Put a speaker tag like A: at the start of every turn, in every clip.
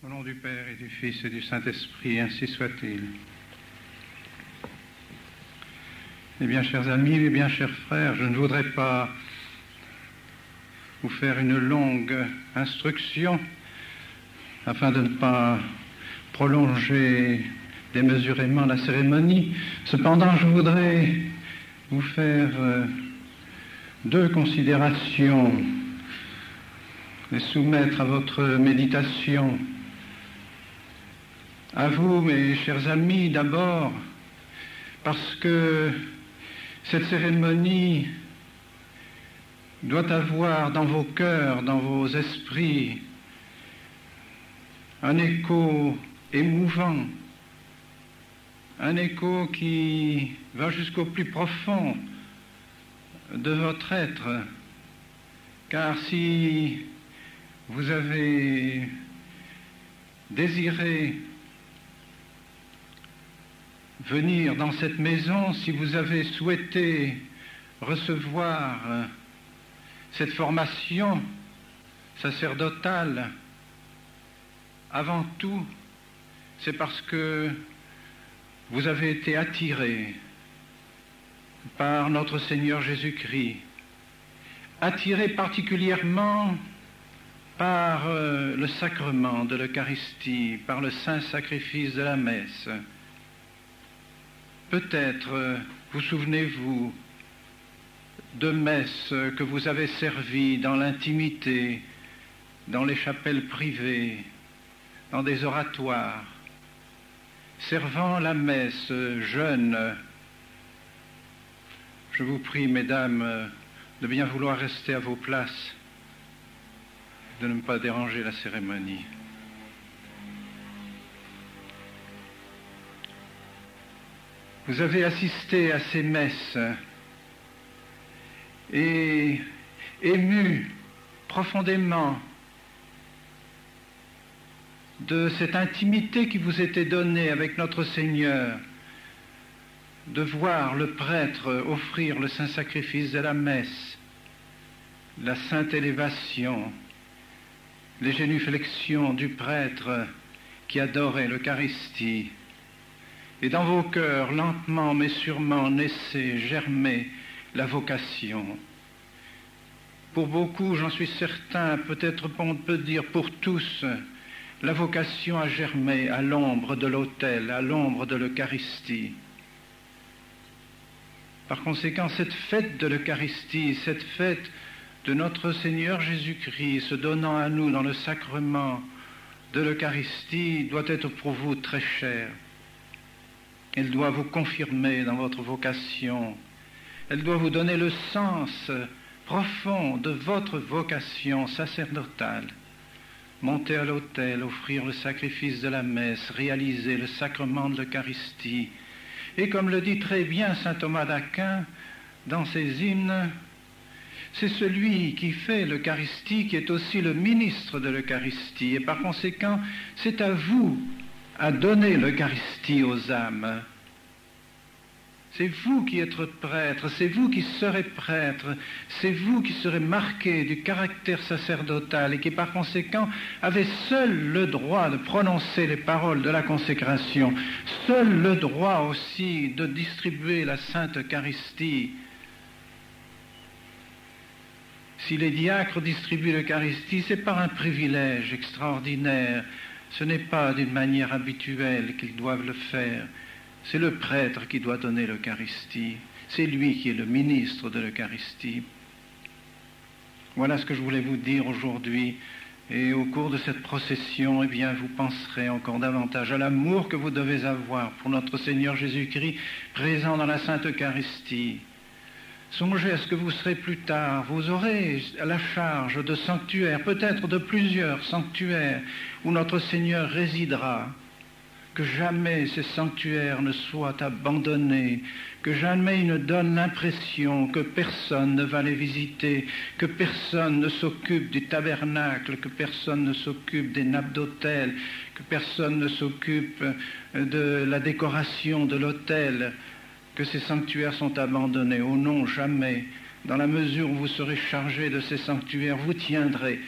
A: Au nom du Père et du Fils et du Saint-Esprit, ainsi soit-il. Eh bien, chers amis, eh bien, chers frères, je ne voudrais pas vous faire une longue instruction afin de ne pas prolonger démesurément la cérémonie. Cependant, je voudrais vous faire deux considérations et soumettre à votre méditation. À vous, mes chers amis, d'abord, parce que cette cérémonie doit avoir dans vos cœurs, dans vos esprits, un écho émouvant, un écho qui va jusqu'au plus profond de votre être. Car si vous avez désiré venir dans cette maison, si vous avez souhaité recevoir cette formation sacerdotale, avant tout, c'est parce que vous avez été attiré par notre Seigneur Jésus-Christ, attiré particulièrement par le sacrement de l'Eucharistie, par le saint sacrifice de la messe. Peut-être vous souvenez-vous de messes que vous avez servies dans l'intimité, dans les chapelles privées, dans des oratoires, servant la messe jeune. Je vous prie, mesdames, de bien vouloir rester à vos places, de ne pas déranger la cérémonie. Vous avez assisté à ces messes et ému profondément de cette intimité qui vous était donnée avec notre Seigneur, de voir le prêtre offrir le saint sacrifice de la messe, la sainte élévation, les génuflexions du prêtre qui adorait l'Eucharistie. Et dans vos cœurs, lentement mais sûrement, naissait, germait la vocation. Pour beaucoup, j'en suis certain, peut-être on peut dire pour tous, la vocation a germé à l'ombre de l'autel, à l'ombre de l'Eucharistie. Par conséquent, cette fête de l'Eucharistie, cette fête de notre Seigneur Jésus-Christ se donnant à nous dans le sacrement de l'Eucharistie doit être pour vous très chère. Elle doit vous confirmer dans votre vocation. Elle doit vous donner le sens profond de votre vocation sacerdotale. Monter à l'autel, offrir le sacrifice de la messe, réaliser le sacrement de l'Eucharistie. Et comme le dit très bien saint Thomas d'Aquin dans ses hymnes, c'est celui qui fait l'Eucharistie qui est aussi le ministre de l'Eucharistie. Et par conséquent, c'est à vous à donner l'Eucharistie aux âmes. C'est vous qui êtes prêtre, c'est vous qui serez prêtre, c'est vous qui serez marqué du caractère sacerdotal et qui par conséquent avez seul le droit de prononcer les paroles de la consécration, seul le droit aussi de distribuer la Sainte Eucharistie. Si les diacres distribuent l'Eucharistie, c'est par un privilège extraordinaire. Ce n'est pas d'une manière habituelle qu'ils doivent le faire. C'est le prêtre qui doit donner l'Eucharistie. C'est lui qui est le ministre de l'Eucharistie. Voilà ce que je voulais vous dire aujourd'hui. Et au cours de cette procession, eh bien, vous penserez encore davantage à l'amour que vous devez avoir pour notre Seigneur Jésus-Christ, présent dans la Sainte Eucharistie. Songez à ce que vous serez plus tard. Vous aurez à la charge de sanctuaires, peut-être de plusieurs sanctuaires, où notre Seigneur résidera. Que jamais ces sanctuaires ne soient abandonnés, que jamais ils ne donnent l'impression que personne ne va les visiter, que personne ne s'occupe du tabernacle, que personne ne s'occupe des nappes d'autel, que personne ne s'occupe de la décoration de l'autel, que ces sanctuaires sont abandonnés. Oh non, jamais. Dans la mesure où vous serez chargés de ces sanctuaires, vous tiendrez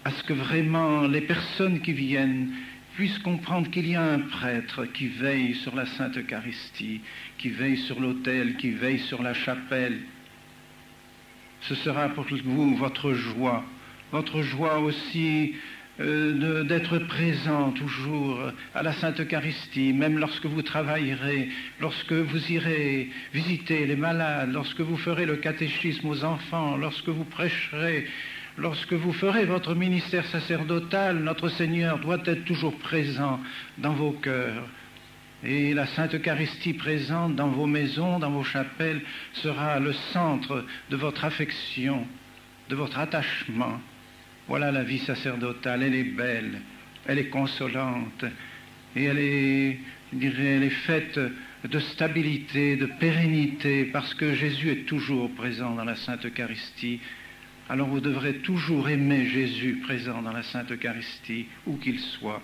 A: à ce que vraiment les personnes qui viennent puisse comprendre qu'il y a un prêtre qui veille sur la Sainte Eucharistie, qui veille sur l'autel, qui veille sur la chapelle. Ce sera pour vous votre joie aussi d'être présent toujours à la Sainte Eucharistie, même lorsque vous travaillerez, lorsque vous irez visiter les malades, lorsque vous ferez le catéchisme aux enfants, lorsque vous prêcherez, lorsque vous ferez votre ministère sacerdotal. Notre Seigneur doit être toujours présent dans vos cœurs. Et la Sainte Eucharistie présente dans vos maisons, dans vos chapelles, sera le centre de votre affection, de votre attachement. Voilà la vie sacerdotale, elle est belle, elle est consolante, et elle est faite de stabilité, de pérennité, parce que Jésus est toujours présent dans la Sainte Eucharistie. Alors vous devrez toujours aimer Jésus présent dans la Sainte Eucharistie, où qu'il soit.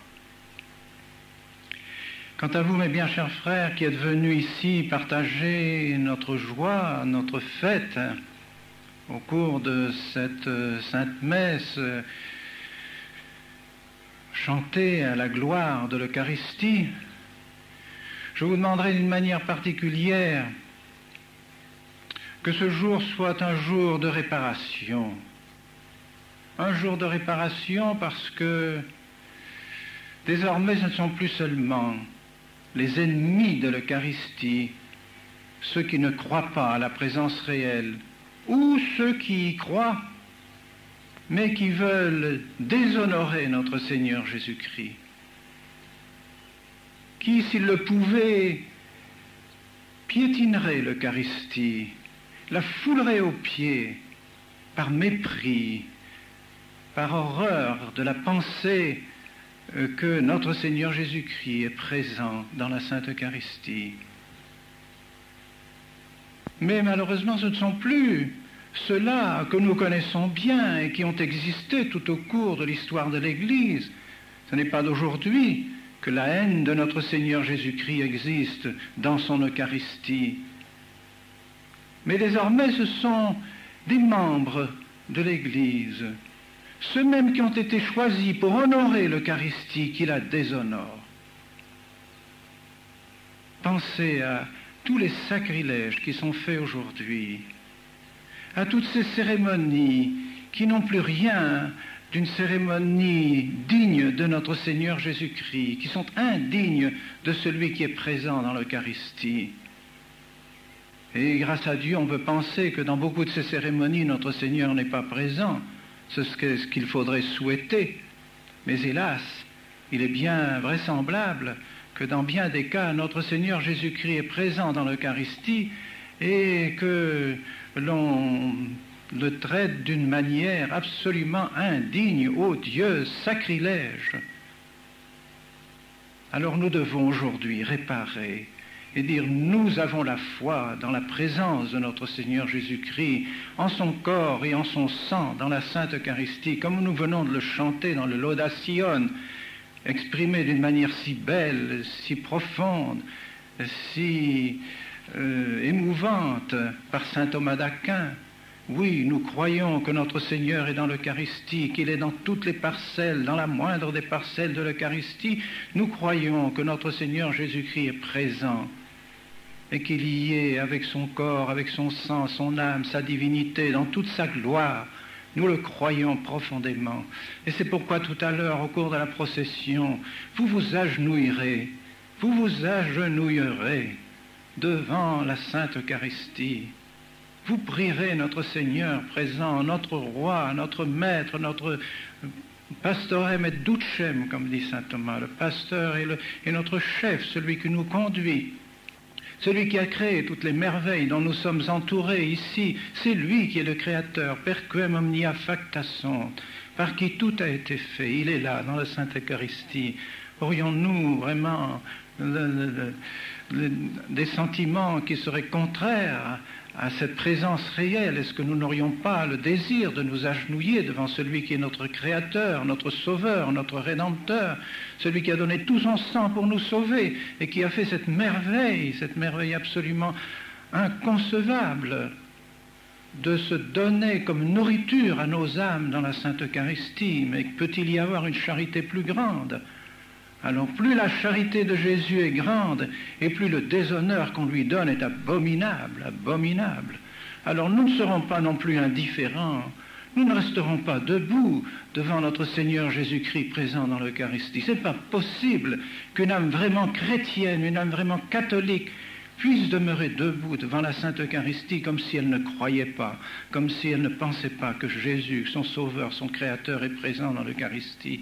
A: Quant à vous, mes bien chers frères, qui êtes venus ici partager notre joie, notre fête, au cours de cette sainte messe, chantée à la gloire de l'Eucharistie, je vous demanderai d'une manière particulière que ce jour soit un jour de réparation. Un jour de réparation parce que désormais ce ne sont plus seulement les ennemis de l'Eucharistie, ceux qui ne croient pas à la présence réelle, ou ceux qui y croient, mais qui veulent déshonorer notre Seigneur Jésus-Christ, qui, s'ils le pouvaient, piétinerait l'Eucharistie, la foulerait aux pieds, par mépris, par horreur de la pensée que notre Seigneur Jésus-Christ est présent dans la Sainte Eucharistie. Mais malheureusement, ce ne sont plus ceux-là que nous connaissons bien et qui ont existé tout au cours de l'histoire de l'Église. Ce n'est pas d'aujourd'hui que la haine de notre Seigneur Jésus-Christ existe dans son Eucharistie. Mais désormais, ce sont des membres de l'Église, ceux mêmes qui ont été choisis pour honorer l'Eucharistie, qui la déshonorent. Pensez à tous les sacrilèges qui sont faits aujourd'hui, à toutes ces cérémonies qui n'ont plus rien d'une cérémonie digne de notre Seigneur Jésus-Christ, qui sont indignes de celui qui est présent dans l'Eucharistie. Et grâce à Dieu, on peut penser que dans beaucoup de ces cérémonies, notre Seigneur n'est pas présent. C'est ce qu'il faudrait souhaiter. Mais hélas, il est bien vraisemblable que dans bien des cas, notre Seigneur Jésus-Christ est présent dans l'Eucharistie et que l'on le traite d'une manière absolument indigne, odieuse, sacrilège. Alors nous devons aujourd'hui réparer et dire nous avons la foi dans la présence de notre Seigneur Jésus-Christ, en son corps et en son sang, dans la Sainte Eucharistie, comme nous venons de le chanter dans le Laudations, exprimé d'une manière si belle, si profonde, si émouvante par saint Thomas d'Aquin. Oui, nous croyons que notre Seigneur est dans l'Eucharistie, qu'il est dans toutes les parcelles, dans la moindre des parcelles de l'Eucharistie. Nous croyons que notre Seigneur Jésus-Christ est présent et qu'il y est avec son corps, avec son sang, son âme, sa divinité, dans toute sa gloire. Nous le croyons profondément. Et c'est pourquoi tout à l'heure, au cours de la procession, vous vous agenouillerez devant la Sainte Eucharistie. Vous prierez notre Seigneur présent, notre Roi, notre Maître, notre Pastorem et Ducem, comme dit saint Thomas, le pasteur et notre chef, celui qui nous conduit, celui qui a créé toutes les merveilles dont nous sommes entourés ici. C'est lui qui est le Créateur, perquem omnia facta sunt, par qui tout a été fait. Il est là, dans la Sainte Eucharistie. Aurions-nous vraiment des sentiments qui seraient contraires à cette présence réelle? Est-ce que nous n'aurions pas le désir de nous agenouiller devant celui qui est notre Créateur, notre Sauveur, notre Rédempteur, celui qui a donné tout son sang pour nous sauver et qui a fait cette merveille absolument inconcevable de se donner comme nourriture à nos âmes dans la Sainte Eucharistie? Mais peut-il y avoir une charité plus grande? Alors plus la charité de Jésus est grande, et plus le déshonneur qu'on lui donne est abominable, abominable. Alors nous ne serons pas non plus indifférents, nous ne resterons pas debout devant notre Seigneur Jésus-Christ présent dans l'Eucharistie. Ce n'est pas possible qu'une âme vraiment chrétienne, une âme vraiment catholique, puisse demeurer debout devant la Sainte Eucharistie comme si elle ne croyait pas, comme si elle ne pensait pas que Jésus, son Sauveur, son Créateur, est présent dans l'Eucharistie.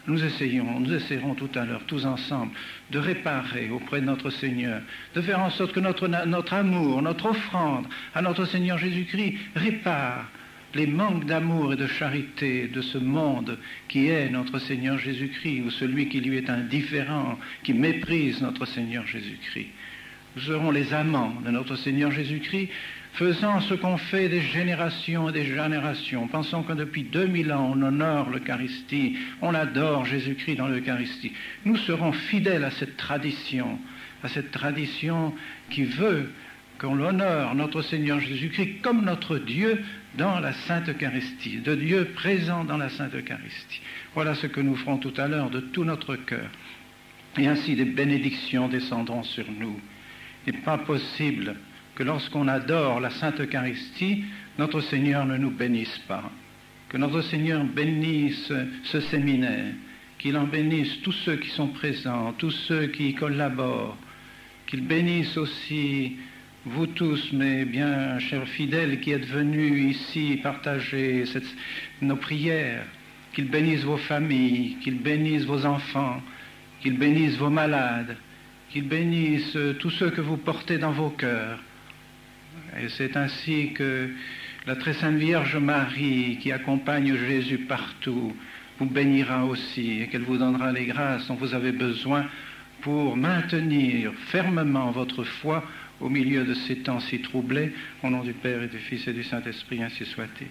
A: Nous essaierons tout à l'heure, tous ensemble, de réparer auprès de notre Seigneur, de faire en sorte que notre amour, notre offrande à notre Seigneur Jésus-Christ répare les manques d'amour et de charité de ce monde qui est notre Seigneur Jésus-Christ, ou celui qui lui est indifférent, qui méprise notre Seigneur Jésus-Christ. Nous serons les amants de notre Seigneur Jésus-Christ, faisant ce qu'on fait des générations et des générations. Pensons que depuis 2000 ans, on honore l'Eucharistie, on adore Jésus-Christ dans l'Eucharistie. Nous serons fidèles à cette tradition qui veut qu'on honore notre Seigneur Jésus-Christ comme notre Dieu dans la Sainte Eucharistie, de Dieu présent dans la Sainte Eucharistie. Voilà ce que nous ferons tout à l'heure de tout notre cœur. Et ainsi des bénédictions descendront sur nous. Il n'est pas possible que lorsqu'on adore la Sainte Eucharistie, notre Seigneur ne nous bénisse pas. Que notre Seigneur bénisse ce séminaire, qu'il en bénisse tous ceux qui sont présents, tous ceux qui y collaborent, qu'il bénisse aussi vous tous, mes bien chers fidèles qui êtes venus ici partager nos prières, qu'il bénisse vos familles, qu'il bénisse vos enfants, qu'il bénisse vos malades, qu'il bénisse tous ceux que vous portez dans vos cœurs. Et c'est ainsi que la très sainte Vierge Marie, qui accompagne Jésus partout, vous bénira aussi et qu'elle vous donnera les grâces dont vous avez besoin pour maintenir fermement votre foi au milieu de ces temps si troublés. Au nom du Père et du Fils et du Saint-Esprit, ainsi soit-il.